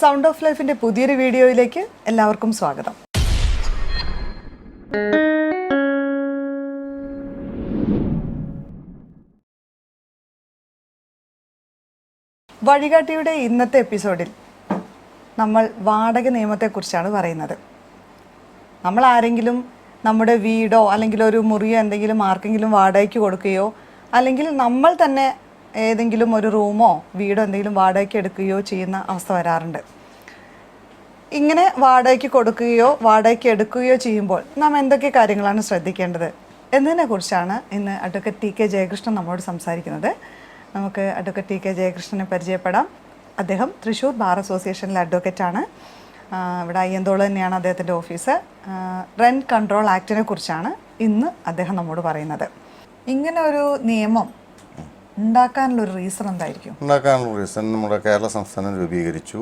Sound of ലൈഫിൻ്റെ പുതിയൊരു വീഡിയോയിലേക്ക് എല്ലാവർക്കും സ്വാഗതം. വഴികാട്ടിയുടെ ഇന്നത്തെ എപ്പിസോഡിൽ നമ്മൾ വാടക നിയമത്തെക്കുറിച്ചാണ് പറയുന്നത്. നമ്മൾ ആരെങ്കിലും നമ്മുടെ വീടോ അല്ലെങ്കിൽ ഒരു മുറിയോ എന്തെങ്കിലും ആർക്കെങ്കിലും വാടകയ്ക്ക് കൊടുക്കുകയോ അല്ലെങ്കിൽ നമ്മൾ തന്നെ ഏതെങ്കിലും ഒരു റൂമോ വീടോ എന്തെങ്കിലും വാടകയ്ക്ക് എടുക്കുകയോ ചെയ്യുന്ന അവസ്ഥ വരാറുണ്ട്. ഇങ്ങനെ വാടകയ്ക്ക് കൊടുക്കുകയോ വാടകയ്ക്ക് എടുക്കുകയോ ചെയ്യുമ്പോൾ നാം എന്തൊക്കെ കാര്യങ്ങളാണ് ശ്രദ്ധിക്കേണ്ടത് എന്നതിനെക്കുറിച്ചാണ് ഇന്ന് അഡ്വക്കേറ്റ് T.K ജയകൃഷ്ണൻ നമ്മോട് സംസാരിക്കുന്നത്. നമുക്ക് അഡ്വക്കേറ്റ് T.K ജയകൃഷ്ണനെ പരിചയപ്പെടാം. അദ്ദേഹം തൃശ്ശൂർ ബാർ അസോസിയേഷനിലെ അഡ്വക്കേറ്റാണ്. ഇവിടെ അയ്യന്തോൾ തന്നെയാണ് അദ്ദേഹത്തിൻ്റെ ഓഫീസ്. റെൻറ്റ് കൺട്രോൾ ആക്ടിനെ കുറിച്ചാണ് ഇന്ന് അദ്ദേഹം നമ്മോട് പറയുന്നത്. ഇങ്ങനെ ഒരു നിയമം ഉണ്ടാക്കാനുള്ളൊരു റീസൺ എന്തായിരിക്കും? ഉണ്ടാക്കാനുള്ള റീസൺ നമ്മുടെ കേരള സംസ്ഥാനം രൂപീകരിച്ചു.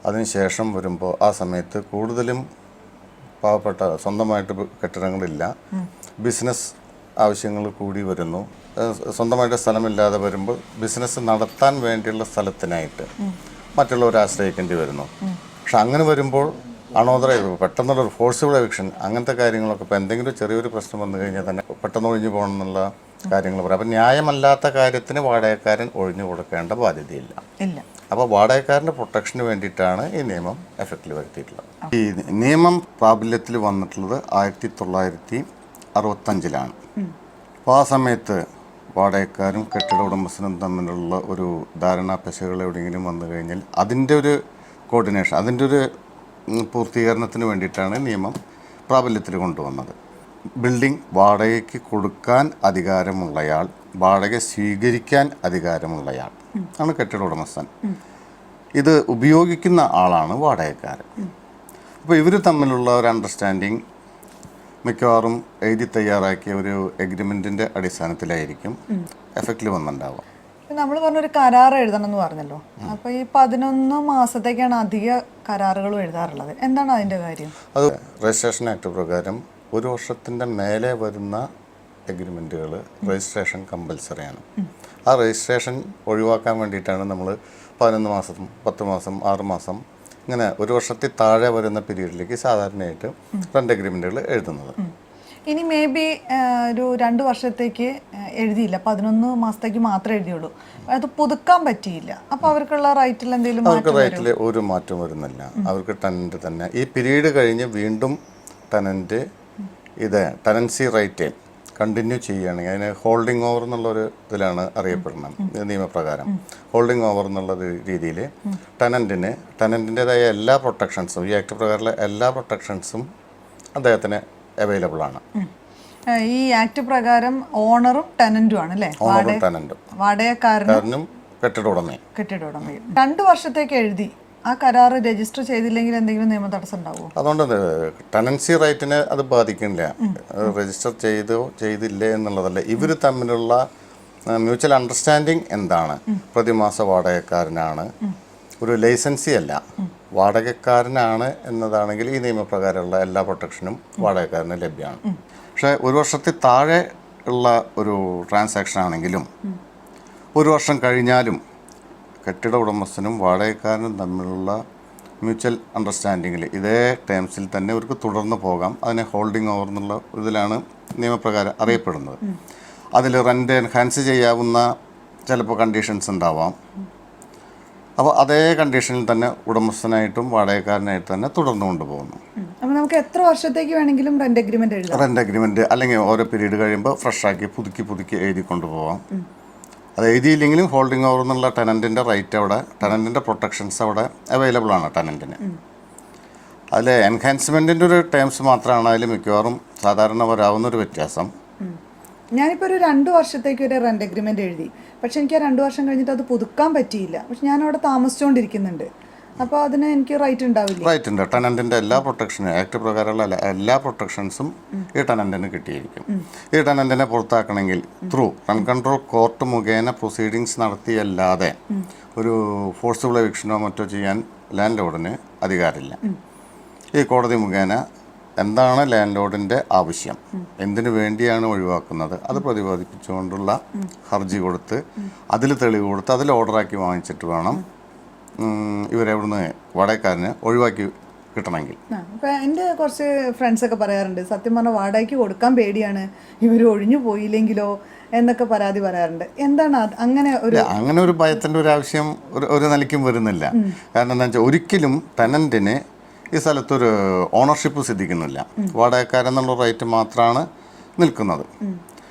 അതിനുശേഷം വരുമ്പോൾ ആ സമയത്ത് കൂടുതലും പാവപ്പെട്ട സ്വന്തമായിട്ട് കെട്ടിടങ്ങളില്ല, ബിസിനസ് ആവശ്യങ്ങൾ കൂടി വരുന്നു. സ്വന്തമായിട്ട് സ്ഥലമില്ലാതെ വരുമ്പോൾ ബിസിനസ് നടത്താൻ വേണ്ടിയുള്ള സ്ഥലത്തിനായിട്ട് മറ്റുള്ളവരെ ആശ്രയിക്കേണ്ടി വരുന്നു. പക്ഷെ അങ്ങനെ വരുമ്പോൾ പെട്ടെന്നുള്ളൊരു ഫോഴ്സിബിൾ എവിക്ഷൻ അങ്ങനത്തെ കാര്യങ്ങളൊക്കെ ഇപ്പോൾ എന്തെങ്കിലും ചെറിയൊരു പ്രശ്നം വന്നു കഴിഞ്ഞാൽ തന്നെ പെട്ടെന്ന് ഒഴിഞ്ഞു പോകണം എന്നുള്ള കാര്യങ്ങൾ പറയാം. അപ്പം ന്യായമല്ലാത്ത കാര്യത്തിന് വാടകക്കാരൻ ഒഴിഞ്ഞു കൊടുക്കേണ്ട ബാധ്യതയില്ല. അപ്പോൾ വാടകക്കാരൻ്റെ പ്രൊട്ടക്ഷന് വേണ്ടിയിട്ടാണ് ഈ നിയമം എഫക്റ്റിൽ വരുത്തിയിട്ടുള്ളത്. ഈ നിയമം പ്രാബല്യത്തിൽ വന്നിട്ടുള്ളത് 1965 അപ്പോൾ ആ സമയത്ത് വാടകക്കാരും കെട്ടിട ഉടമസ്ഥനും തമ്മിലുള്ള ഒരു ധാരണാ പെശകൾ എവിടെയെങ്കിലും വന്നു കഴിഞ്ഞാൽ അതിൻ്റെ ഒരു കോർഡിനേഷൻ, അതിൻ്റെ ഒരു പൂർത്തീകരണത്തിന് വേണ്ടിയിട്ടാണ് നിയമം പ്രാബല്യത്തിൽ കൊണ്ടുവന്നത്. ബിൽഡിംഗ് വാടകയ്ക്ക് കൊടുക്കാൻ അധികാരമുള്ളയാൾ, വാടക സ്വീകരിക്കാൻ അധികാരമുള്ളയാൾ ആണ് കെട്ടിട ഉടമസ്ഥൻ. ഇത് ഉപയോഗിക്കുന്ന ആളാണ് വാടകക്കാരൻ. അപ്പോൾ ഇവർ തമ്മിലുള്ള ഒരു അണ്ടർസ്റ്റാൻഡിങ് മിക്കവാറും എഴുതി തയ്യാറാക്കിയ ഒരു എഗ്രിമെൻറ്റിൻ്റെ അടിസ്ഥാനത്തിലായിരിക്കും എഫക്റ്റിൽ വന്നിട്ടുണ്ടാവുക. നമ്മൾ പറഞ്ഞൊരു കരാർ എഴുതണം എന്ന് പറഞ്ഞല്ലോ. അപ്പോൾ ഈ 11 മാസത്തേക്കാണ് അധിക കരാറുകളും എഴുതാറുള്ളത്. എന്താണ് അതിൻ്റെ കാര്യം? അത് രജിസ്ട്രേഷൻ ആക്ട് പ്രകാരം 1 വർഷത്തിൻ്റെ മേലെ വരുന്ന എഗ്രിമെൻറ്റുകൾ രജിസ്ട്രേഷൻ കമ്പൽസറിയാണ്. ആ രജിസ്ട്രേഷൻ ഒഴിവാക്കാൻ വേണ്ടിയിട്ടാണ് നമ്മൾ 11 മാസം, 10 മാസം, 6 മാസം ഇങ്ങനെ 1 വർഷത്തിൽ താഴെ വരുന്ന പീരീഡിലേക്ക് സാധാരണയായിട്ട് റെൻ്റ് എഗ്രിമെൻറ്റുകൾ എഴുതുന്നത്. ഇനി മേ ബി ഒരു 2 വർഷത്തേക്ക് എഴുതിയില്ല, 11 മാസത്തേക്ക് മാത്രമേ എഴുതിയുള്ളൂ, അത് പുതുക്കാൻ പറ്റിയില്ല. അപ്പോൾ അവർക്കുള്ള റൈറ്റിൽ എന്തെങ്കിലും? അവർക്ക് റൈറ്റിൽ ഒരു മാറ്റം വരുന്നില്ല. അവർക്ക് ടെനൻറ്റ് തന്നെ ഈ പീരീഡ് കഴിഞ്ഞ് വീണ്ടും ടെനൻറ്റ് ടെനൻസി റൈറ്റ് കണ്ടിന്യൂ ചെയ്യുകയാണെങ്കിൽ അതിന് ഹോൾഡിംഗ് ഓവർ എന്നുള്ളൊരു ഇതിലാണ് അറിയപ്പെടുന്നത് നിയമപ്രകാരം. ഹോൾഡിംഗ് ഓവർ എന്നുള്ള രീതിയിൽ ടെനൻറ്റിൻ്റെതായ എല്ലാ പ്രൊട്ടക്ഷൻസും, ഈ ആക്ട് പ്രകാരമുള്ള എല്ലാ പ്രൊട്ടക്ഷൻസും അദ്ദേഹത്തിന് അവൈലബിൾ ആണ്. ഈ ആക്ട് പ്രകാരം ഓണറും ടെനന്റും ആണ് അല്ലേ? ഓണറും ടെനന്റും, വാടകക്കാരനും കെട്ടിട ഉടമയും. 2 വർഷത്തേക്ക് എഴുതി ആ കരാർ രജിസ്റ്റർ ചെയ്തില്ലെങ്കിൽ എന്തെങ്കിലും നിയമ തടസ്സം ഉണ്ടാവുമോ? അതുകൊണ്ട് ടെനൻസി റൈറ്റിനെ അത് ബാധിക്കുന്നില്ല. രജിസ്റ്റർ ചെയ്തില്ലേ എന്നുള്ളതല്ല, ഇവർ തമ്മിലുള്ള മ്യൂച്വൽ അണ്ടർസ്റ്റാൻഡിങ് എന്താണ്? പ്രതിമാസ വാടകക്കാരനാണ്, ഒരു ലൈസൻസി അല്ല, വാടകക്കാരനാണ് എന്നതാണെങ്കിൽ ഈ നിയമപ്രകാരമുള്ള എല്ലാ പ്രൊട്ടക്ഷനും വാടകക്കാരന് ലഭ്യമാണ്. പക്ഷേ 1 വർഷത്തിൽ താഴെ ഉള്ള ഒരു ട്രാൻസാക്ഷൻ ആണെങ്കിലും 1 വർഷം കഴിഞ്ഞാലും കെട്ടിട ഉടമസ്ഥനും വാടകക്കാരനും തമ്മിലുള്ള മ്യൂച്വൽ അണ്ടർസ്റ്റാൻഡിങ്ങിൽ ഇതേ ടേംസിൽ തന്നെ അവർക്ക് തുടർന്ന് പോകാം. അതിനെ ഹോൾഡിംഗ് ഓവർ എന്നുള്ള ഇതിലാണ് നിയമപ്രകാരം അറിയപ്പെടുന്നത്. അതിൽ റെൻ്റ് എൻഹാൻസ് ചെയ്യാവുന്ന ചിലപ്പോൾ കണ്ടീഷൻസ് ഉണ്ടാവാം. അപ്പോൾ അതേ കണ്ടീഷനിൽ തന്നെ ഉടമസ്ഥനായിട്ടും വാടകക്കാരനായിട്ട് തന്നെ തുടർന്നു കൊണ്ടുപോകുന്നു. അപ്പോൾ നമുക്ക് എത്ര വർഷത്തേക്ക് വേണമെങ്കിലും റെൻ്റ് എഗ്രിമെൻറ്റ് എഴുതാം. റെൻ്റ് എഗ്രിമെൻറ്റ് അല്ലെങ്കിൽ ഓരോ പീരീഡ് കഴിയുമ്പോൾ ഫ്രഷാക്കി പുതുക്കി എഴുതി കൊണ്ടുപോകാം. അത് എഴുതിയില്ലെങ്കിലും ഹോൾഡിംഗ് ഓവർ എന്നുള്ള ടെനൻറ്റിൻ്റെ റൈറ്റ് അവിടെ, ടെനൻറ്റിൻ്റെ പ്രൊട്ടക്ഷൻസ് അവിടെ അവൈലബിൾ ആണ് ടെനൻറ്റിന്. അതിൽ എൻഹാൻസ്മെൻറ്റിൻ്റെ ഒരു ടേംസ് മാത്രമാണ് അതിൽ മിക്കവാറും സാധാരണ വരാവുന്നൊരു വ്യത്യാസം. ഞാനിപ്പോൾ ഒരു 2 വർഷത്തേക്ക് ഒരു റെൻ്റ് എഗ്രിമെൻ്റ് എഴുതി, പക്ഷെ എനിക്ക് ആ 2 വർഷം കഴിഞ്ഞിട്ട് അത് പുതുക്കാൻ പറ്റിയില്ല. പക്ഷെ ഞാൻ അവിടെ താമസിച്ചുകൊണ്ടിരിക്കുന്നുണ്ട്. അപ്പോൾ അതിന് എനിക്ക് റൈറ്റ് ഉണ്ടാവില്ല? റൈറ്റ് ഉണ്ട്. ടെനൻറ്റിൻ്റെ എല്ലാ പ്രൊട്ടക്ഷനും, ആക്ട് പ്രകാരമുള്ള എല്ലാ പ്രൊട്ടക്ഷൻസും ഈ ടെനൻറ്റിന് കിട്ടിയിരിക്കും. ഈ ടെനൻറ്റിനെ പുറത്താക്കണമെങ്കിൽ ത്രൂ റെന്റ് കൺട്രോൾ കോർട്ട് മുഖേന പ്രൊസീഡിങ്സ് നടത്തിയല്ലാതെ ഒരു ഫോഴ്സിബിൾ എവിക്ഷനോ മറ്റോ ചെയ്യാൻ ലാൻഡ് ലോർഡിന് അധികാരമില്ല. ഈ കോടതി മുഖേന എന്താണ് ലാൻഡ് ലോർഡിൻ്റെ ആവശ്യം, എന്തിനു വേണ്ടിയാണ് ഒഴിവാക്കുന്നത്, അത് പ്രതിപാദിപ്പിച്ചുകൊണ്ടുള്ള ഹർജി കൊടുത്ത് അതിൽ തെളിവ് കൊടുത്ത് അതിൽ ഓർഡറാക്കി വാങ്ങിച്ചിട്ട് വേണം ഇവരെവിടുന്ന് വാടകക്കാരനെ ഒഴിവാക്കി കിട്ടണമെങ്കിൽ. ഇപ്പം എൻ്റെ കുറച്ച് ഫ്രണ്ട്സൊക്കെ പറയാറുണ്ട്, സത്യം പറഞ്ഞാൽ വാടകയ്ക്ക് കൊടുക്കാൻ പേടിയാണ്, ഇവർ ഒഴിഞ്ഞു പോയില്ലെങ്കിലോ എന്നൊക്കെ പരാതി പറയാറുണ്ട്. എന്താണ് അങ്ങനെ ഒരു ഭയത്തിൻ്റെ ഒരു ആവശ്യം ഒരു നിലയ്ക്കും വരുന്നില്ല. കാരണം എന്താ വെച്ചാൽ ഒരിക്കലും ടെനൻറ്റിന് ഈ സ്ഥലത്തൊരു ഓണർഷിപ്പ് സിദ്ധിക്കുന്നില്ല. വാടകക്കാരെന്നുള്ള റൈറ്റ് മാത്രമാണ് നിൽക്കുന്നത്.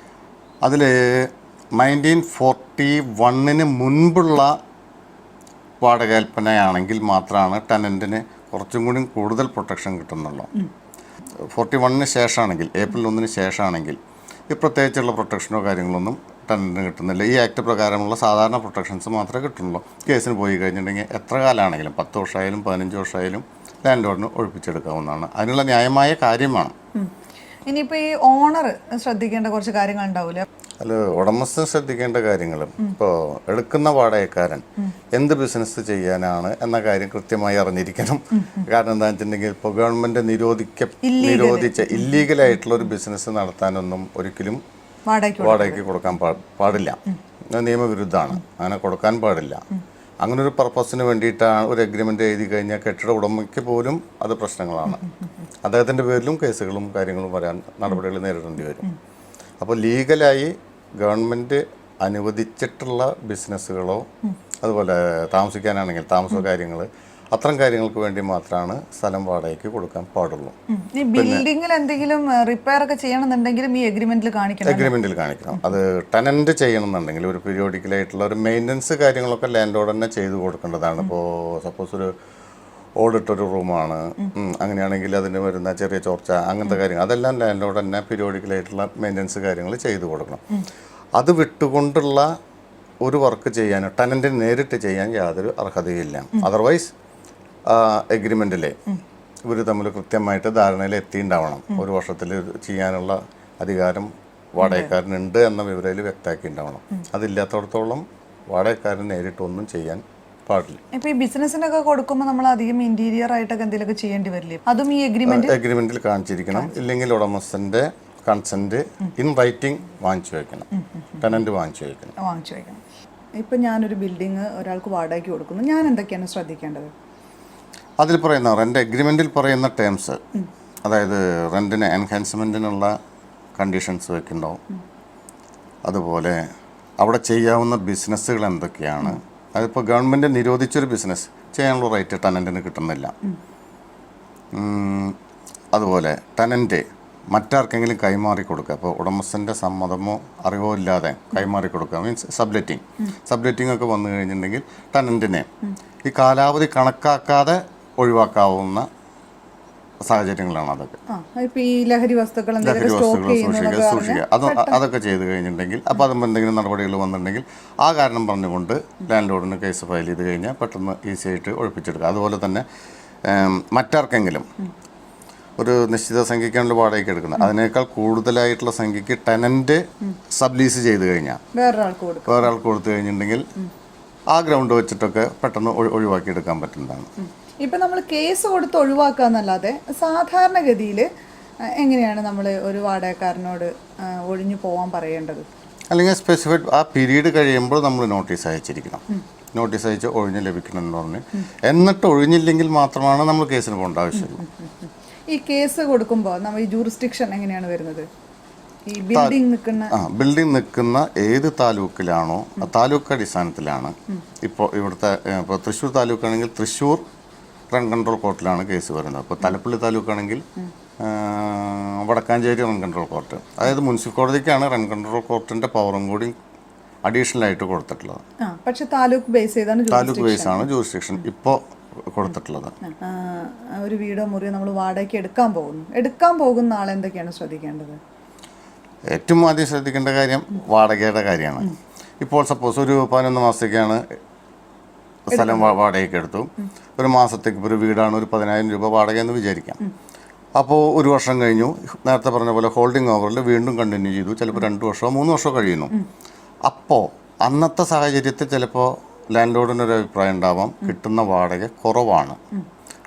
അതിൽ 1941 മുൻപുള്ള വാടകകൽപ്പനയാണെങ്കിൽ മാത്രമാണ് ടെനൻറ്റിന് കുറച്ചും കൂടി കൂടുതൽ പ്രൊട്ടക്ഷൻ കിട്ടുന്നുള്ളൂ. 41 ശേഷമാണെങ്കിൽ, ഏപ്രിൽ 1 ശേഷമാണെങ്കിൽ ഈ പ്രത്യേകിച്ചുള്ള പ്രൊട്ടക്ഷനോ കാര്യങ്ങളൊന്നും ടെനൻറ്റിന് കിട്ടുന്നില്ല. ഈ ആക്ട് പ്രകാരമുള്ള സാധാരണ പ്രൊട്ടക്ഷൻസ് മാത്രമേ കിട്ടുന്നുള്ളൂ. കേസിന് പോയി കഴിഞ്ഞിട്ടുണ്ടെങ്കിൽ എത്ര കാലമാണെങ്കിലും 10 വർഷമായാലും 15 വർഷമായാലും ലാൻഡ് ലോഡിന് ഒഴിപ്പിച്ചെടുക്കാവുന്നതാണ്. അതിനുള്ള ന്യായമായ കാര്യമാണ്. ഇനിയിപ്പോൾ ഈ ഓണർ ശ്രദ്ധിക്കേണ്ട കുറച്ച് കാര്യങ്ങൾ ഉണ്ടാവില്ല. അല്ല, ഉടമസ്ഥൻ ശ്രദ്ധിക്കേണ്ട കാര്യങ്ങളും ഇപ്പോൾ എടുക്കുന്ന വാടകക്കാരൻ എന്ത് ബിസിനസ് ചെയ്യാനാണ് എന്ന കാര്യം കൃത്യമായി അറിഞ്ഞിരിക്കണം. കാരണം എന്താണെന്ന് വെച്ചിട്ടുണ്ടെങ്കിൽ ഇപ്പോൾ ഗവൺമെൻറ് നിരോധിച്ച ഇല്ലീഗലായിട്ടുള്ള ഒരു ബിസിനസ് നടത്താനൊന്നും ഒരിക്കലും വാടകയ്ക്ക് കൊടുക്കാൻ പാടില്ല. നിയമവിരുദ്ധമാണ്, അങ്ങനെ കൊടുക്കാൻ പാടില്ല. അങ്ങനെ ഒരു പർപ്പസിന് വേണ്ടിയിട്ടാണ് ഒരു എഗ്രിമെൻ്റ് എഴുതി കഴിഞ്ഞാൽ കെട്ടിട ഉടമയ്ക്ക് പോലും അത് പ്രശ്നങ്ങളാണ്. അദ്ദേഹത്തിൻ്റെ പേരിലും കേസുകളും കാര്യങ്ങളും വരാൻ നടപടികൾ നേരിടേണ്ടി വരും. അപ്പോൾ ലീഗലായി ഗവൺമെൻറ് അനുവദിച്ചിട്ടുള്ള ബിസിനസ്സുകളോ അതുപോലെ താമസിക്കാനാണെങ്കിൽ താമസ കാര്യങ്ങൾ, അത്തരം കാര്യങ്ങൾക്ക് വേണ്ടി മാത്രമാണ് സ്ഥലം വാടകയ്ക്ക് കൊടുക്കാൻ പാടുള്ളൂ. ഈ ബിൽഡിങ്ങിൽ എന്തെങ്കിലും റിപ്പയർ ഒക്കെ ചെയ്യണമെന്നുണ്ടെങ്കിലും ഈ എഗ്രിമെന്റിൽ കാണിക്കണം. അത് ടെനന്റ് ചെയ്യണമെന്നുണ്ടെങ്കിൽ ഒരു പീരിയോഡിക്കലായിട്ടുള്ള ഒരു മെയിൻ്റനൻസ് കാര്യങ്ങളൊക്കെ ലാൻഡ് ലോർഡ് തന്നെ ചെയ്തു കൊടുക്കേണ്ടതാണ്. ഇപ്പോൾ സപ്പോസ് ഒരു ഓടിട്ടൊരു റൂമാണ്, അങ്ങനെയാണെങ്കിൽ അതിന് വരുന്ന ചെറിയ ചോർച്ച, അങ്ങനത്തെ കാര്യങ്ങൾ അതെല്ലാം ലാൻഡ് ലോർഡ് തന്നെ പീരിയോഡിക്കലായിട്ടുള്ള മെയിൻ്റനൻസ് കാര്യങ്ങൾ ചെയ്തു കൊടുക്കണം. അത് വിട്ടുകൊണ്ടുള്ള ഒരു വർക്ക് ചെയ്യാൻ ടെനൻറ്റിന് നേരിട്ട് ചെയ്യാൻ യാതൊരു അർഹതയില്ല. അതർവൈസ് എഗ്രിമെൻറ്റിലെ ഇവർ തമ്മിൽ കൃത്യമായിട്ട് ധാരണയിൽ എത്തിയിട്ടുണ്ടാവണം. ഒരു വർഷത്തിൽ ചെയ്യാനുള്ള അധികാരം വാടകക്കാരനുണ്ട് എന്ന വിവരയിൽ വ്യക്തമാക്കിയിട്ടുണ്ടാവണം. അതില്ലാത്തടത്തോളം വാടകക്കാരൻ നേരിട്ടൊന്നും ചെയ്യാൻ പാടില്ല. ഇപ്പോൾ ഈ ബിസിനസ്സിനൊക്കെ കൊടുക്കുമ്പോൾ നമ്മൾ അധികം ഇന്റീരിയർ ആയിട്ടൊക്കെ എന്തെങ്കിലുമൊക്കെ ചെയ്യേണ്ടി വരില്ലേ? അതും ഈ എഗ്രിമെന്റിൽ കാണിച്ചിരിക്കണം. ഇല്ലെങ്കിൽ ഉടമസ്ഥന്റെ കൺസെന്റ് ഇൻ റൈറ്റിംഗ് വാങ്ങിച്ചു വയ്ക്കണം. ടെനന്റ് വാങ്ങിച്ചു വയ്ക്കണം. ഇപ്പം ഞാനൊരു ബിൽഡിംഗ് ഒരാൾക്ക് വാടകയ്ക്ക് കൊടുക്കുന്നു, ഞാൻ എന്തൊക്കെയാണ് ശ്രദ്ധിക്കേണ്ടത്? അതിൽ പറയുന്ന റെന്റ് എഗ്രിമെന്റിൽ പറയുന്ന ടേംസ്, അതായത് റെന്റിന് എൻഹാൻസ്മെന്റിനുള്ള കണ്ടീഷൻസ് വെക്കുന്നുണ്ടാവും. അതുപോലെ അവിടെ ചെയ്യാവുന്ന ബിസിനസ്സുകൾ എന്തൊക്കെയാണ്. അതിപ്പോൾ ഗവൺമെൻറ് നിരോധിച്ചൊരു ബിസിനസ് ചെയ്യാനുള്ള റൈറ്റ് ടെനൻറ്റിന് കിട്ടുന്നില്ല. അതുപോലെ ടെനൻറ്റ് മറ്റാർക്കെങ്കിലും കൈമാറി കൊടുക്കുക, അപ്പോൾ ഉടമസ്ഥൻ്റെ സമ്മതമോ അറിവോ ഇല്ലാതെ കൈമാറി കൊടുക്കുക, മീൻസ് സബ്ലെറ്റിംഗ് ഒക്കെ വന്നു കഴിഞ്ഞിട്ടുണ്ടെങ്കിൽ ടെനൻറ്റിനെ ഈ കാലാവധി കണക്കാക്കാതെ ഒഴിവാക്കാവുന്ന സാഹചര്യങ്ങളാണ് അതൊക്കെ. ലഹരി വസ്തുക്കൾ സൂക്ഷിക്കുക, അതൊക്കെ ചെയ്ത് കഴിഞ്ഞിട്ടുണ്ടെങ്കിൽ അപ്പോൾ അതുമ്പോൾ എന്തെങ്കിലും നടപടികൾ വന്നിട്ടുണ്ടെങ്കിൽ ആ കാരണം പറഞ്ഞുകൊണ്ട് ലാൻഡ് ലോർഡിന് കേസ് ഫയൽ ചെയ്ത് കഴിഞ്ഞാൽ പെട്ടെന്ന് ഈസി ആയിട്ട് ഒഴിപ്പിച്ചെടുക്കുക. അതുപോലെ തന്നെ മറ്റാർക്കെങ്കിലും ഒരു നിശ്ചിത സംഖ്യക്കാണല്ലോ വാടകയ്ക്ക് എടുക്കുന്നത്, അതിനേക്കാൾ കൂടുതലായിട്ടുള്ള സംഖ്യക്ക് ടെനൻറ്റ് സബ്ലീസ് ചെയ്ത് കഴിഞ്ഞാൽ വേറൊരാൾക്ക് കൊടുത്തു കഴിഞ്ഞിട്ടുണ്ടെങ്കിൽ ആ ഗ്രൗണ്ട് വെച്ചിട്ടൊക്കെ പെട്ടെന്ന് ഒഴിവാക്കിയെടുക്കാൻ പറ്റുന്നതാണ്. ഇപ്പം നമ്മൾ കേസ് കൊടുത്ത് ഒഴിവാക്കുക എന്നല്ലാതെ സാധാരണഗതിയിൽ എങ്ങനെയാണ് നമ്മൾ ഒരു വാടകക്കാരനോട് ഒഴിഞ്ഞു പോകാൻ പറയേണ്ടത്? അല്ലെങ്കിൽ സ്പെസിഫൈഡ് ആ പീരീഡ് കഴിയുമ്പോൾ നമ്മൾ നോട്ടീസ് അയച്ചിരിക്കണം. നോട്ടീസ് അയച്ച് ഒഴിഞ്ഞ് ലഭിക്കണം എന്ന് പറഞ്ഞ്, എന്നിട്ട് ഒഴിഞ്ഞില്ലെങ്കിൽ മാത്രമാണ് നമ്മൾ കേസിന് പോകേണ്ട ആവശ്യമുള്ളൂ. ഈ കേസ് കൊടുക്കുമ്പോൾ നമ്മൾ ഈ ജൂറിസ്ഡിക്ഷൻ എങ്ങനെയാണ് വരുന്നത്? ഈ ബിൽഡിംഗ് നിൽക്കുന്ന ഏത് താലൂക്കിലാണോ ആ താലൂക്ക് അടിസ്ഥാനത്തിലാണ്. ഇപ്പോൾ ഇവിടുത്തെ ഇപ്പോൾ തൃശ്ശൂർ താലൂക്കാണെങ്കിൽ തൃശ്ശൂർ റൺ കൺട്രോൾ കോർട്ടിലാണ് കേസ് വരുന്നത്. ഇപ്പോൾ തലപ്പള്ളി താലൂക്കാണെങ്കിൽ വടക്കാഞ്ചേരി റൺ കൺട്രോൾ കോർട്ട്. അതായത് മുനിസിപ്പൽ കോടതിക്കാണ് റൺ കൺട്രോൾ കോർട്ടിൻ്റെ പവറും കൂടി അഡീഷണൽ ആയിട്ട് കൊടുത്തിട്ടുള്ളത്. പക്ഷേ താലൂക്ക് ബേസ് ആണ് ജൂറിസ്ഡിക്ഷൻ ഇപ്പോൾ കൊടുത്തിട്ടുള്ളത്. ഒരു വീടോ മുറിയോ നമ്മൾ വാടകയ്ക്ക് എടുക്കാൻ പോകുന്ന ആളെന്തൊക്കെയാണ് ശ്രദ്ധിക്കേണ്ടത്? ഏറ്റവും ആദ്യം ശ്രദ്ധിക്കേണ്ട കാര്യം വാടകയുടെ കാര്യമാണ്. ഇപ്പോൾ സപ്പോസ് ഒരു 11 മാസത്തേക്കാണ് സ്ഥലം വാടകയ്ക്ക് എടുത്തു, ഒരു മാസത്തേക്ക് ഒരു വീടാണ്, ഒരു 10,000 രൂപ വാടക എന്ന് വിചാരിക്കാം. അപ്പോൾ ഒരു വർഷം കഴിഞ്ഞു, നേരത്തെ പറഞ്ഞ പോലെ ഹോൾഡിംഗ് ഓവറിൽ വീണ്ടും കണ്ടിന്യൂ ചെയ്തു, ചിലപ്പോൾ 2 വർഷമോ 3 വർഷമോ കഴിയുന്നു. അപ്പോൾ അന്നത്തെ സാഹചര്യത്തിൽ ചിലപ്പോൾ ലാൻഡ് ലോർഡിനൊരു അഭിപ്രായം ഉണ്ടാവാം, കിട്ടുന്ന വാടക കുറവാണ്.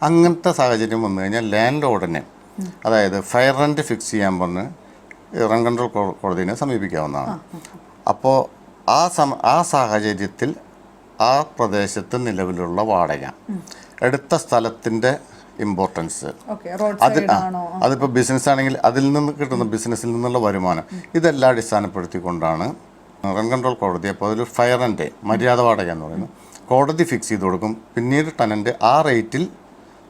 അങ്ങനത്തെ സാഹചര്യം വന്നു കഴിഞ്ഞാൽ ലാൻഡ് ലോർഡിനെ, അതായത് ഫെയർ റെൻറ്റ് ഫിക്സ് ചെയ്യാൻ പറഞ്ഞ് റൺ കൺട്രോൾ കോടതിനെ സമീപിക്കാവുന്നതാണ്. അപ്പോൾ ആ സാഹചര്യത്തിൽ ആ പ്രദേശത്ത് നിലവിലുള്ള വാടക, എടുത്ത സ്ഥലത്തിൻ്റെ ഇമ്പോർട്ടൻസ്, അതിപ്പോൾ ബിസിനസ് ആണെങ്കിൽ അതിൽ നിന്ന് കിട്ടുന്ന ബിസിനസ്സിൽ നിന്നുള്ള വരുമാനം, ഇതെല്ലാം അടിസ്ഥാനപ്പെടുത്തിക്കൊണ്ടാണ് റെന്റ് കൺട്രോൾ കോടതി. അപ്പോൾ അതിൽ ഫെയർ ആൻഡ് മര്യാദ വാടക എന്ന് പറയുന്നത് കോടതി ഫിക്സ് ചെയ്ത് കൊടുക്കും. പിന്നീട് ടെനൻറ്റ് ആ റേറ്റിൽ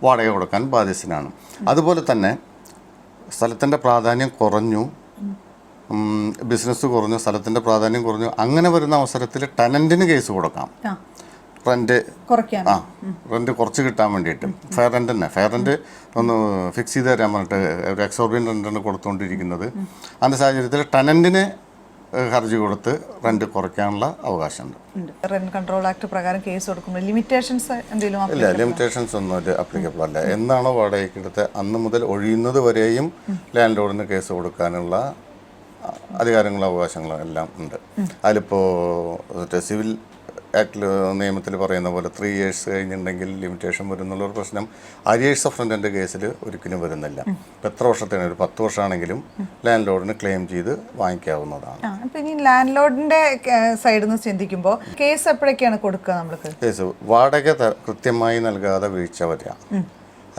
വാടക കൊടുക്കാൻ ബാധ്യസ്ഥനാണ്. അതുപോലെ തന്നെ സ്ഥലത്തിൻ്റെ പ്രാധാന്യം കുറഞ്ഞു, ബിസിനസ് കുറഞ്ഞു, സ്ഥലത്തിൻ്റെ പ്രാധാന്യം കുറഞ്ഞു, അങ്ങനെ വരുന്ന അവസരത്തിൽ ടെനൻറ്റിന് കേസ് കൊടുക്കാം. റെൻറ്റ് റെൻറ്റ് കുറച്ച് കിട്ടാൻ വേണ്ടിയിട്ട് ഫെയർ റെൻറ്റ് ഒന്ന് ഫിക്സ് ചെയ്ത് തരാൻ പറഞ്ഞിട്ട് ഒരു എക്സോർബിയൻ്റ് റെൻ്റാണ് കൊടുത്തുകൊണ്ടിരിക്കുന്നത്. അതിൻ്റെ സാഹചര്യത്തിൽ ടെനൻറ്റിന് ഹർജി കൊടുത്ത് റെന്റ് കുറയ്ക്കാനുള്ള അവകാശമുണ്ട്. റെന്റ് കൺട്രോൾ ആക്ട് പ്രകാരം കേസ് കൊടുക്കുമ്പോൾ ലിമിറ്റേഷൻസ് എന്തെങ്കിലും ഇല്ല, ലിമിറ്റേഷൻസ് ഒന്നും അപ്ലിക്കബിൾ അല്ല. എന്നാണോ വാടകയ്ക്ക് എടുത്ത് അന്ന് മുതൽ ഒഴിയുന്നത് വരെയും ലാൻഡ് ലോഡിന് കേസ് കൊടുക്കാനുള്ള അധികാരങ്ങളും അവകാശങ്ങളും എല്ലാം ഉണ്ട്. അതിലിപ്പോൾ സിവിൽ ആക്ട് നിയമത്തിൽ പറയുന്ന പോലെ 3 years കഴിഞ്ഞിട്ടുണ്ടെങ്കിൽ ലിമിറ്റേഷൻ വരുന്നുള്ളൊരു പ്രശ്നം അരിയേഴ്സ് ഓഫ് റെൻറ്റിൻ്റെ കേസിൽ ഒരിക്കലും വരുന്നില്ല. ഇപ്പോൾ എത്ര വർഷത്തേന്, ഒരു 10 വർഷമാണെങ്കിലും ലാൻഡ് ലോഡിന് ക്ലെയിം ചെയ്ത് വാങ്ങിക്കാവുന്നതാണ്. അപ്പം ഇനി ലാൻഡ് ലോഡിൻ്റെ സൈഡിൽ നിന്ന് ചിന്തിക്കുമ്പോൾ കേസ് എപ്പോഴൊക്കെയാണ് കൊടുക്കുക? നമ്മൾക്ക് കേസ് വാടക കൃത്യമായി നൽകാതെ വീഴ്ച വരിക,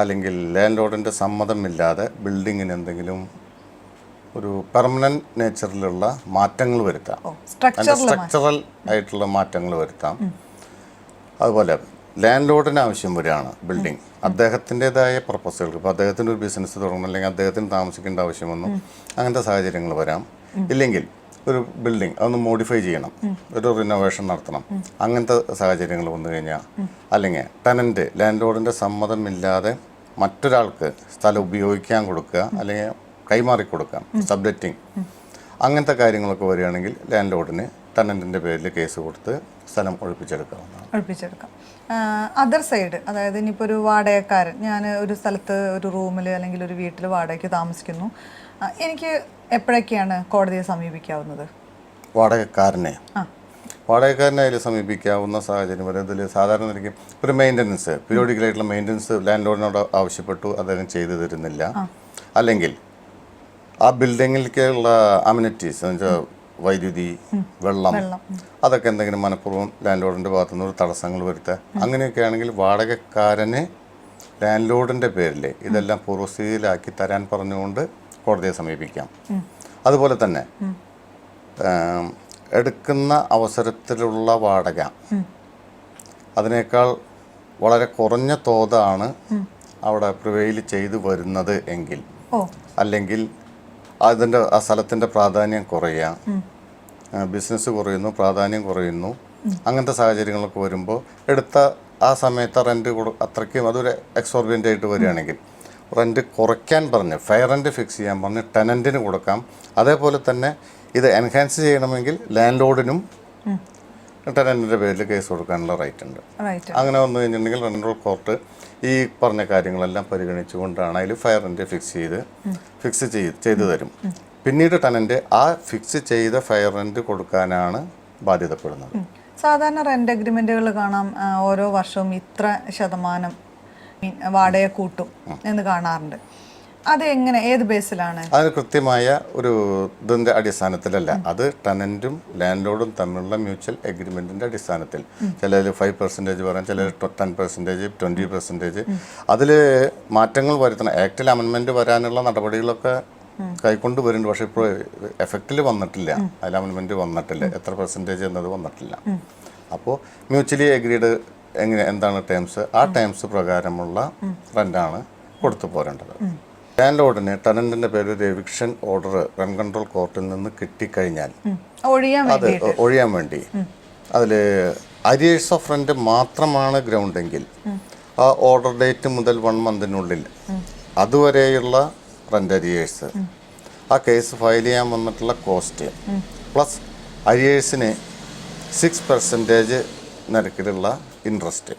അല്ലെങ്കിൽ ലാൻഡ് ലോഡിൻ്റെ സമ്മതമില്ലാതെ ബിൽഡിങ്ങിന് എന്തെങ്കിലും ഒരു പെർമനന്റ് നേച്ചറിലുള്ള മാറ്റങ്ങൾ വരുത്താം, സ്ട്രക്ചറൽ ആയിട്ടുള്ള മാറ്റങ്ങൾ വരുത്താം. അതുപോലെ ലാൻഡ് ലോഡിന് ആവശ്യം വരികയാണ് ബിൽഡിംഗ് അദ്ദേഹത്തിൻ്റെതായ പർപ്പസുകൾക്ക്, ഇപ്പോൾ അദ്ദേഹത്തിൻ്റെ ഒരു ബിസിനസ് തുടങ്ങണം, അല്ലെങ്കിൽ അദ്ദേഹത്തിന് താമസിക്കേണ്ട ആവശ്യമൊന്നും, അങ്ങനത്തെ സാഹചര്യങ്ങൾ വരാം. ഇല്ലെങ്കിൽ ഒരു ബിൽഡിംഗ് അതൊന്ന് മോഡിഫൈ ചെയ്യണം, ഒരു റിനോവേഷൻ നടത്തണം, അങ്ങനത്തെ സാഹചര്യങ്ങൾ വന്നു കഴിഞ്ഞാൽ, അല്ലെങ്കിൽ ടെനൻറ്റ് ലാൻഡ് ലോഡിൻ്റെ സമ്മതമില്ലാതെ മറ്റൊരാൾക്ക് സ്ഥലം ഉപയോഗിക്കാൻ കൊടുക്കുക, അല്ലെങ്കിൽ കൈമാറി കൊടുക്കാം, സബ്ലെറ്റിംഗ്, അങ്ങനത്തെ കാര്യങ്ങളൊക്കെ വരികയാണെങ്കിൽ ലാൻഡ് ലോഡിന് ടെനൻറ്റിൻ്റെ പേരിൽ കേസ് കൊടുത്ത് സ്ഥലം ഒഴിപ്പിച്ചെടുക്കാം. അതർ സൈഡ്, അതായത് ഇനിയിപ്പോൾ ഒരു വാടകക്കാരൻ, ഞാൻ ഒരു സ്ഥലത്ത് ഒരു റൂമിൽ അല്ലെങ്കിൽ ഒരു വീട്ടിൽ വാടകയ്ക്ക് താമസിക്കുന്നു, എനിക്ക് എപ്പോഴൊക്കെയാണ് കോടതിയെ സമീപിക്കാവുന്നത്? വാടകക്കാരനെ അതിൽ സമീപിക്കാവുന്ന സാഹചര്യം വരെ ഇതിൽ സാധാരണ നിലയ്ക്ക് ഒരു മെയിൻ്റനൻസ്, പീരിയോഡിക്കലായിട്ടുള്ള മെയിൻ്റനൻസ് ലാൻഡ് ലോഡിനോട് ആവശ്യപ്പെട്ടു, അദ്ദേഹം ചെയ്തു തരുന്നില്ല, അല്ലെങ്കിൽ ആ ബിൽഡിങ്ങിലേക്കുള്ള അമ്യൂണിറ്റീസ് എന്ന് വെച്ചാൽ വൈദ്യുതി, വെള്ളം, അതൊക്കെ എന്തെങ്കിലും മനഃപൂർവ്വം ലാൻഡ് ലോഡിൻ്റെ ഭാഗത്തുനിന്ന് ഒരു തടസ്സങ്ങൾ വരുത്തുക, അങ്ങനെയൊക്കെ ആണെങ്കിൽ വാടകക്കാരന് ലാൻഡ് ലോഡിൻ്റെ പേരിൽ ഇതെല്ലാം പൂർവ്വസ്ഥിതിയിലാക്കി തരാൻ പറഞ്ഞുകൊണ്ട് കോടതിയെ സമീപിക്കാം. അതുപോലെ തന്നെ എടുക്കുന്ന അവസരത്തിലുള്ള വാടക അതിനേക്കാൾ വളരെ കുറഞ്ഞ തോതാണ് അവിടെ പ്രിവെയിൽ ചെയ്തു വരുന്നത് എങ്കിൽ, അല്ലെങ്കിൽ അതിൻ്റെ ആ സ്ഥലത്തിൻ്റെ പ്രാധാന്യം കുറയുക, ബിസിനസ് കുറയുന്നു, പ്രാധാന്യം കുറയുന്നു, അങ്ങനത്തെ സാഹചര്യങ്ങളൊക്കെ വരുമ്പോൾ എടുത്ത ആ സമയത്ത് റെൻറ്റ് അത്രയ്ക്കും അതൊരു എക്സോർബിയൻ്റ് ആയിട്ട് വരികയാണെങ്കിൽ റെൻറ്റ് കുറയ്ക്കാൻ പറഞ്ഞ് ഫെയർ റെൻറ്റ് ഫിക്സ് ചെയ്യാൻ പറഞ്ഞ് ടെനൻറ്റിന് കൊടുക്കാം. അതേപോലെ തന്നെ ഇത് എൻഹാൻസ് ചെയ്യണമെങ്കിൽ ലാൻഡ് ലോഡിനും ടെനൻറ്റിൻ്റെ പേരിൽ കേസ് കൊടുക്കാനുള്ള റൈറ്റ് ഉണ്ട്. അങ്ങനെ വന്നു കഴിഞ്ഞിട്ടുണ്ടെങ്കിൽ റെന്റ് കൺട്രോൾ കോർട്ട് ഈ പറഞ്ഞ കാര്യങ്ങളെല്ലാം പരിഗണിച്ചുകൊണ്ടാണ് അതിൽ ഫെയർ റെൻറ്റ് ഫിക്സ് ചെയ്തു തരും. പിന്നീട് ടെനൻറ്റ് ആ ഫിക്സ് ചെയ്ത ഫെയർ റെൻറ്റ് കൊടുക്കാനാണ് ബാധ്യതപ്പെടുന്നത്. സാധാരണ റെന്റ് അഗ്രിമെന്റുകൾ കാണാം, ഓരോ വർഷവും ഇത്ര ശതമാനം വാടക കൂട്ടും എന്ന് കാണാറുണ്ട്. അത് എങ്ങനെ, ഏത് ബേസിലാണ്? അത് കൃത്യമായ ഒരു ഇതിൻ്റെ അടിസ്ഥാനത്തിലല്ല, അത് ടെനൻറ്റും ലാൻഡ് ലോഡും തമ്മിലുള്ള മ്യൂച്വൽ എഗ്രിമെൻറ്റിൻ്റെ അടിസ്ഥാനത്തിൽ. ചിലതിൽ 5% പറയാം, ചിലർ 10%, 20%. അതിൽ മാറ്റങ്ങൾ വരുത്തണം. ആക്ടിൽ അമെൻമെൻറ്റ് വരാനുള്ള നടപടികളൊക്കെ കൈക്കൊണ്ട് വരുന്നുണ്ട്, പക്ഷേ ഇപ്പോൾ എഫക്റ്റിൽ വന്നിട്ടില്ല, അതിൽ അമെൻമെൻറ്റ് വന്നിട്ടില്ല, എത്ര പെർസെൻറ്റേജ് എന്നത് വന്നിട്ടില്ല. അപ്പോൾ മ്യൂച്വലി എഗ്രീഡ് എന്താണ് ടേംസ്, ആ ടേംസ് പ്രകാരമുള്ള റെൻ്റാണ് കൊടുത്തു പോരേണ്ടത്. ലാൻഡ് ലോഡിന് ടെനൻറ്റിൻ്റെ പേരിൽ ഒരു എവിക്ഷൻ ഓർഡർ റെന്റ് കൺട്രോൾ കോർട്ടിൽ നിന്ന് കിട്ടിക്കഴിഞ്ഞാൽ അത് ഒഴിയാൻ വേണ്ടി അതിൽ അരിയേഴ്സ് ഓഫ് റെൻറ്റ് മാത്രമാണ് ഗ്രൗണ്ടെങ്കിൽ ആ ഓർഡർ ഡേറ്റ് മുതൽ 1 monthനുള്ളിൽ അതുവരെയുള്ള റെൻ്റ് അരിയേഴ്സ്, ആ കേസ് ഫയൽ ചെയ്യാൻ വന്നിട്ടുള്ള കോസ്റ്റ് പ്ലസ് അരിയേഴ്സിന് 6% നിരക്കിലുള്ള ഇൻട്രസ്റ്റ്,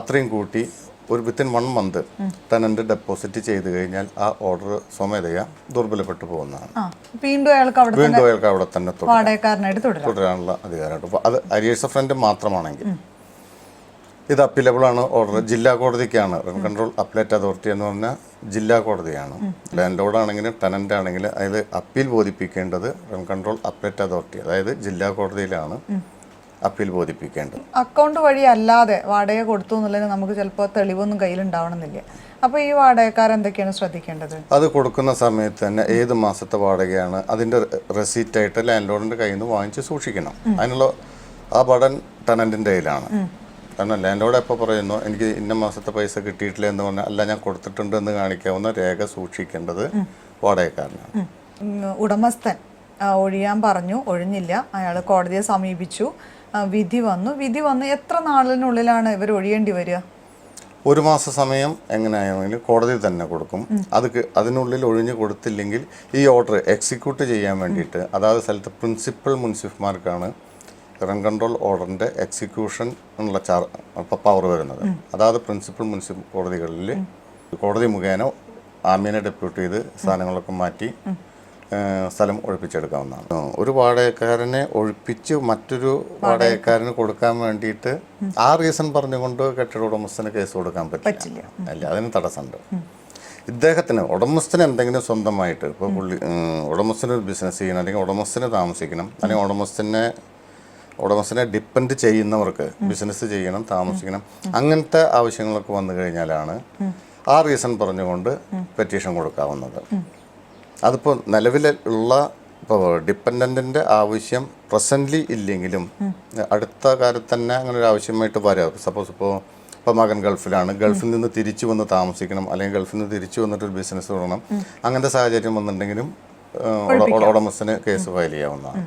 അത്രയും കൂട്ടി ഒരു വിത്തിൻ 1 month ടെനൻറ്റ് ഡെപ്പോസിറ്റ് ചെയ്ത് കഴിഞ്ഞാൽ ആ ഓർഡർ സ്വമേധയാ ദുർബലപ്പെട്ടു പോകുന്നതാണ്. വീണ്ടും അയാൾക്ക് അവിടെ തന്നെ തുടരാനുള്ള അധികാരമുണ്ട്. അപ്പോൾ അത് അരിയേഴ്സ് ഓഫ് റെൻറ്റ് മാത്രമാണെങ്കിൽ ഇത് അപ്പീലബിൾ ആണ്. ഓർഡർ ജില്ലാ കോടതിക്കാണ്. റെന്റ് കൺട്രോൾ അപ്പലേറ്റ് അതോറിറ്റി എന്ന് പറഞ്ഞാൽ ജില്ലാ കോടതിയാണ്. ലാൻഡ് ലോഡ് ആണെങ്കിലും ടെനൻ്റ് ആണെങ്കിലും അതിൽ അപ്പീൽ ബോധിപ്പിക്കേണ്ടത് റെന്റ് കൺട്രോൾ അപ്പലേറ്റ് അതോറിറ്റി, അതായത് ജില്ലാ കോടതിയിലാണ് അപ്പീൽ ബോധിപ്പിക്കേണ്ടത്. അക്കൗണ്ട് വഴി അല്ലാതെ വാടക കൊടുത്തു എന്നുള്ളതിന് നമുക്ക് ചിലപ്പോൾ തെളിവൊന്നും കയ്യിലുണ്ടാവണമെന്നില്ല. അപ്പോൾ ഈ വാടകക്കാരെന്തൊക്കെയാണ് ശ്രദ്ധിക്കേണ്ടത്? അത് കൊടുക്കുന്ന സമയത്ത് തന്നെ ഏത് മാസത്തെ വാടകയാണ് അതിൻ്റെ റെസീറ്റായിട്ട് ലാൻഡ് ലോഡിൻ്റെ കയ്യിൽ നിന്ന് വാങ്ങിച്ച് സൂക്ഷിക്കണം. അതിനുള്ള ആ ബർഡൻ ടെനൻറ്റിൻ്റെ കയ്യിലാണ്. കാരണം ലാൻഡ് ലോഡ് എപ്പോൾ പറയുന്നു എനിക്ക് ഇന്ന മാസത്തെ പൈസ കിട്ടിയിട്ടില്ല എന്ന് പറഞ്ഞാൽ അല്ല ഞാൻ കൊടുത്തിട്ടുണ്ട് എന്ന് കാണിക്കാവുന്ന രേഖ സൂക്ഷിക്കേണ്ടത് വാടകക്കാരനാണ്. ഉടമസ്ഥൻ ഒഴിയാൻ പറഞ്ഞു, ഒഴിഞ്ഞില്ല, അയാൾ കോടതിയെ സമീപിച്ചു, വിധി വന്നു എത്ര നാളിനുള്ളിലാണ് ഇവർ ഒഴിയേണ്ടി വരിക? 1 മാസ സമയം എങ്ങനെയാണെങ്കിലും കോടതി തന്നെ കൊടുക്കും. അതിനുള്ളിൽ ഒഴിഞ്ഞു കൊടുത്തില്ലെങ്കിൽ ഈ ഓർഡർ എക്സിക്യൂട്ട് ചെയ്യാൻ വേണ്ടിയിട്ട് അതാത് സ്ഥലത്ത് പ്രിൻസിപ്പൽ മുൻസിഫ്മാർക്കാണ് റെന്റ് കൺട്രോൾ ഓർഡറിൻ്റെ എക്സിക്യൂഷൻ എന്നുള്ള പവർ വരുന്നത്. അതായത് പ്രിൻസിപ്പൽ മുൻസിപ്പൽ കോടതികളിൽ കോടതി മുഖേന ആമീനെ ഡെപ്യൂട്ട് ചെയ്ത് സ്ഥാനങ്ങളൊക്കെ മാറ്റി സ്ഥലം ഒഴിപ്പിച്ചെടുക്കാവുന്നതാണ്. ഒരു വാടകക്കാരനെ ഒഴിപ്പിച്ച് മറ്റൊരു വാടകക്കാരന് കൊടുക്കാൻ വേണ്ടിയിട്ട് ആ റീസൺ പറഞ്ഞുകൊണ്ട് കെട്ടിട ഉടമസ്ഥന് കേസ് കൊടുക്കാൻ പറ്റില്ല. അല്ല, അതിന് തടസ്സമുണ്ട്. ഇദ്ദേഹത്തിന് ഉടമസ്ഥന് എന്തെങ്കിലും സ്വന്തമായിട്ട് ഇപ്പോൾ ഉടമസ്ഥന് ഒരു ബിസിനസ് ചെയ്യണം, അല്ലെങ്കിൽ ഉടമസ്ഥന് താമസിക്കണം, അല്ലെങ്കിൽ ഉടമസ്ഥനെ ഡിപ്പെൻഡ് ചെയ്യുന്നവർക്ക് ബിസിനസ് ചെയ്യണം, താമസിക്കണം, അങ്ങനത്തെ ആവശ്യങ്ങളൊക്കെ വന്നു കഴിഞ്ഞാലാണ് ആ റീസൺ പറഞ്ഞുകൊണ്ട് പെറ്റീഷൻ കൊടുക്കാവുന്നത്. അതിപ്പോൾ നിലവിലുള്ള ഇപ്പോൾ ഡിപ്പെൻഡൻറ്റിൻ്റെ ആവശ്യം പ്രസൻ്റ്ലി ഇല്ലെങ്കിലും അടുത്ത കാലത്ത് തന്നെ അങ്ങനെ ഒരു ആവശ്യമായിട്ട് വരാം. സപ്പോസ് ഇപ്പോൾ മകൻ ഗൾഫിലാണ്, ഗൾഫിൽ നിന്ന് തിരിച്ചു വന്ന് താമസിക്കണം, അല്ലെങ്കിൽ ഗൾഫിൽ നിന്ന് തിരിച്ചു വന്നിട്ടൊരു ബിസിനസ് തുടങ്ങണം, അങ്ങനത്തെ സാഹചര്യം വന്നിട്ടുണ്ടെങ്കിലും ഉടമസ്ഥന് കേസ് ഫയൽ ചെയ്യാവുന്നതാണ്.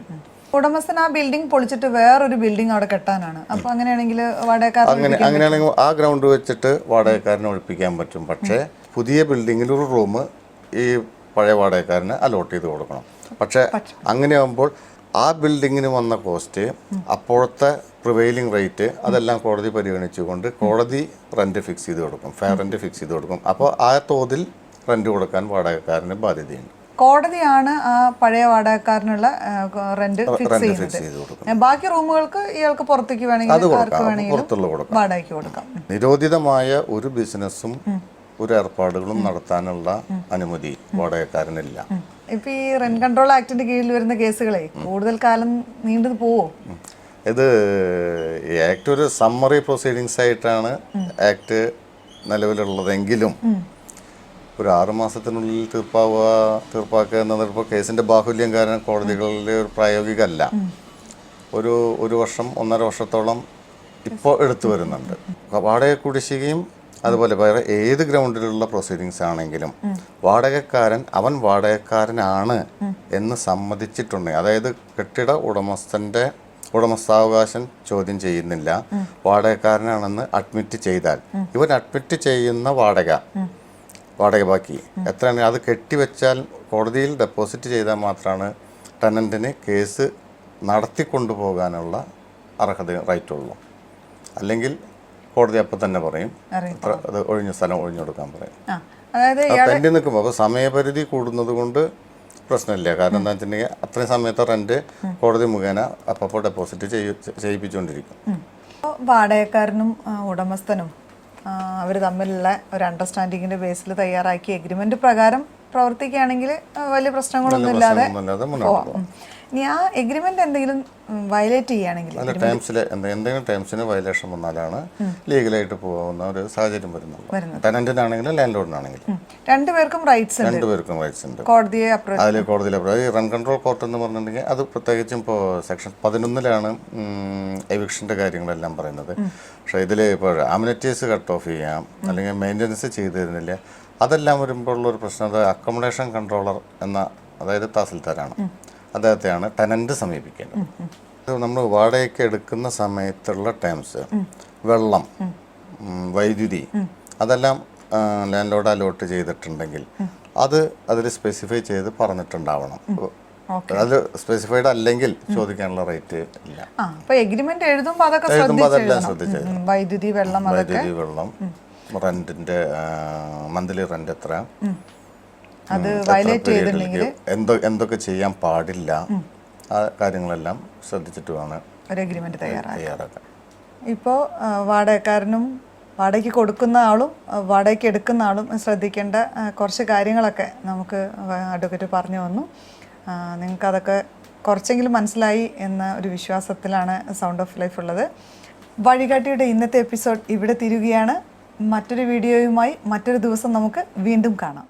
ഉടമസ്ഥൻ ആ ബിൽഡിംഗ് പൊളിച്ചിട്ട് വേറൊരു ബിൽഡിംഗ് അവിടെ കെട്ടാനാണ്. അപ്പോൾ അങ്ങനെയാണെങ്കിൽ അങ്ങനെയാണെങ്കിൽ ആ ഗ്രൗണ്ട് വെച്ചിട്ട് വാടകക്കാരനെ ഒഴിപ്പിക്കാൻ പറ്റും. പക്ഷേ പുതിയ ബിൽഡിങ്ങിൽ ഒരു റൂം ഈ പഴയ വാടകക്കാരന് അലോട്ട് ചെയ്ത് കൊടുക്കണം. പക്ഷേ അങ്ങനെയാകുമ്പോൾ ആ ബിൽഡിങ്ങിന് വന്ന കോസ്റ്റ്, അപ്പോഴത്തെ പ്രിവെയിലിംഗ് റേറ്റ്, അതെല്ലാം കോടതി പരിഗണിച്ചുകൊണ്ട് കോടതി റെൻറ്റ് ഫിക്സ് ചെയ്ത് കൊടുക്കും, ഫെയർ റെൻറ്റ് ഫിക്സ് ചെയ്ത് കൊടുക്കും. അപ്പോൾ ആ തോതിൽ റെൻറ്റ് കൊടുക്കാൻ വാടകക്കാരന് ബാധ്യതയുണ്ട്. കോടതിയാണ് ആ പഴയ വാടകക്കാരനുള്ള റെന്റ് ഫിക്സ് ചെയ്ത് കൊടുക്കും. ബാക്കി റൂമുകൾക്ക് ഇയാൾക്ക് പുറത്തേക്ക് വേണമെങ്കിൽ വാടകയ്ക്ക് കൊടുക്കാം. നിരോധിതമായ ഒരു ബിസിനസ്സും ഒരു ഏർപ്പാടുകളും നടത്താനുള്ള അനുമതി വാടകക്കാരനില്ല. ഇപ്പൊ ഈ റെന്റ് കൺട്രോൾ ആക്ടിന്റെ കീഴിൽ വരുന്ന കേസുകളെ കൂടുതൽ കാലം നീണ്ടു പോവോ? ഇത് ഈ ആക്ട് ഒരു സമ്മറി പ്രൊസീഡിങ്സ് ആയിട്ടാണ് ആക്ട് നിലവിലുള്ളതെങ്കിലും ഒരു 6 മാസത്തിനുള്ളിൽ തീർപ്പാക്കുക എന്നത് ഇപ്പോൾ കേസിൻ്റെ ബാഹുല്യം കാരണം കോടതികളിൽ ഒരു പ്രായോഗികമല്ല. ഒരു വർഷം 1.5 വർഷത്തോളം ഇപ്പോൾ എടുത്തു വരുന്നുണ്ട്. വാടക കുടിശ്ശികയും അതുപോലെ വേറെ ഏത് ഗ്രൗണ്ടിലുള്ള പ്രൊസീഡിങ്സ് ആണെങ്കിലും വാടകക്കാരൻ അവൻ വാടകക്കാരനാണ് എന്ന് സമ്മതിച്ചിട്ടുണ്ടെങ്കിൽ, അതായത് കെട്ടിട ഉടമസ്ഥൻ്റെ ഉടമസ്ഥാവകാശം ചോദ്യം ചെയ്യുന്നില്ല, വാടകക്കാരനാണെന്ന് അഡ്മിറ്റ് ചെയ്താൽ, ഇവൻ അഡ്മിറ്റ് ചെയ്യുന്ന വാടക ബാക്കി എത്രയാണ് അത് കെട്ടിവെച്ചാൽ കോടതിയിൽ ഡെപ്പോസിറ്റ് ചെയ്താൽ മാത്രമാണ് ടെനൻറ്റിന് കേസ് നടത്തിക്കൊണ്ടുപോകാനുള്ള റൈറ്റുള്ളൂ. അല്ലെങ്കിൽ കോടതി അപ്പം തന്നെ പറയും അത് ഒഴിഞ്ഞ സ്ഥലം ഒഴിഞ്ഞു കൊടുക്കാൻ പറയും. പെൻഡിൽ നിൽക്കുമ്പോൾ അപ്പോൾ സമയപരിധി കൂടുന്നത് കൊണ്ട് പ്രശ്നമില്ല. കാരണം എന്താ വെച്ചിട്ടുണ്ടെങ്കിൽ അത്രയും സമയത്തെ റെൻറ്റ് കോടതി മുഖേന അപ്പോൾ ഡെപ്പോസിറ്റ് ചെയ്യിപ്പിച്ചുകൊണ്ടിരിക്കും. വാടകക്കാരനും ഉടമസ്ഥനും അവർ തമ്മിലുള്ള ഒരു അണ്ടർസ്റ്റാൻഡിങ്ങിൻ്റെ ബേസിൽ തയ്യാറാക്കിയ എഗ്രിമെൻ്റ് പ്രകാരം പ്രവർത്തിക്കുകയാണെങ്കിൽ വലിയ പ്രശ്നങ്ങളൊന്നും ഇല്ലാതെ പോവാം. ഇനി ആ എഗ്രിമെൻ്റ് എന്തെങ്കിലും വയലേറ്റ് ചെയ്യുകയാണെങ്കിൽ എന്തെങ്കിലും ടേംസിന് വയലേഷൻ വന്നാലാണ് ലീഗലായിട്ട് പോകാവുന്ന ഒരു സാഹചര്യം വരുന്നത്. ടെനന്റിനാണെങ്കിലും ലാൻഡ് ലോഡിനാണെങ്കിലും രണ്ടുപേർക്കും റൈറ്റ്സ് ഉണ്ട്. കോടതിയിൽ റെന്റ് കൺട്രോൾ കോർട്ട് എന്ന് പറഞ്ഞിട്ടുണ്ടെങ്കിൽ അത് പ്രത്യേകിച്ചും ഇപ്പോൾ സെക്ഷൻ 11 എവിക്ഷൻ്റെ കാര്യങ്ങളെല്ലാം പറയുന്നത്. പക്ഷേ ഇതിൽ ഇപ്പോൾ അമ്യൂണിറ്റീസ് കട്ട് ഓഫ് ചെയ്യാം, അല്ലെങ്കിൽ മെയിൻ്റനൻസ് ചെയ്തു തരുന്നില്ല, അതെല്ലാം വരുമ്പോഴുള്ളൊരു പ്രശ്നം അത് അക്കോമഡേഷൻ കൺട്രോളർ എന്ന, അതായത് തഹസിൽദാരാണ്, അദ്ദേഹത്തെയാണ് ടെനന്റ് സമീപിക്കേണ്ടത്. നമ്മൾ വാടകയ്ക്ക് എടുക്കുന്ന സമയത്തുള്ള ടേംസ്, വെള്ളം, വൈദ്യുതി, അതെല്ലാം ലാൻഡ് ലോഡ് അലോട്ട് ചെയ്തിട്ടുണ്ടെങ്കിൽ അതിൽ സ്പെസിഫൈ ചെയ്ത് പറഞ്ഞിട്ടുണ്ടാവണം. അത് സ്പെസിഫൈഡ് അല്ലെങ്കിൽ ചോദിക്കാനുള്ള റൈറ്റ് ഇല്ല. എഴുതുമ്പോൾ അതെല്ലാം ശ്രദ്ധിച്ചു. വൈദ്യുതി, വെള്ളം, റെന്റിന്റെ മന്ത്ലി റെന്റ് എത്ര, അത് വയലേറ്റ് ചെയ്തിട്ടുണ്ടെങ്കിൽ എന്തൊക്കെ ചെയ്യാൻ പാടില്ല, ആ കാര്യങ്ങളെല്ലാം ശ്രദ്ധിച്ചിട്ട് വേണം ഒരു എഗ്രിമെന്റ് തയ്യാറാക്കാൻ. ഇപ്പോൾ വാടകക്കാരനും വാടകയ്ക്ക് കൊടുക്കുന്ന ആളും വാടകയ്ക്ക് എടുക്കുന്ന ആളും ശ്രദ്ധിക്കേണ്ട കുറച്ച് കാര്യങ്ങളൊക്കെ നമുക്ക് അഡ്വക്കേറ്റ് പറഞ്ഞു വന്നു. നിങ്ങൾക്കതൊക്കെ കുറച്ചെങ്കിലും മനസ്സിലായി എന്ന ഒരു വിശ്വാസത്തിലാണ് സൗണ്ട് ഓഫ് ലൈഫ് ഉള്ളത്. വഴികാട്ടിയുടെ ഇന്നത്തെ എപ്പിസോഡ് ഇവിടെ തീരുകയാണ്. മറ്റൊരു വീഡിയോയുമായി മറ്റൊരു ദിവസം നമുക്ക് വീണ്ടും കാണാം.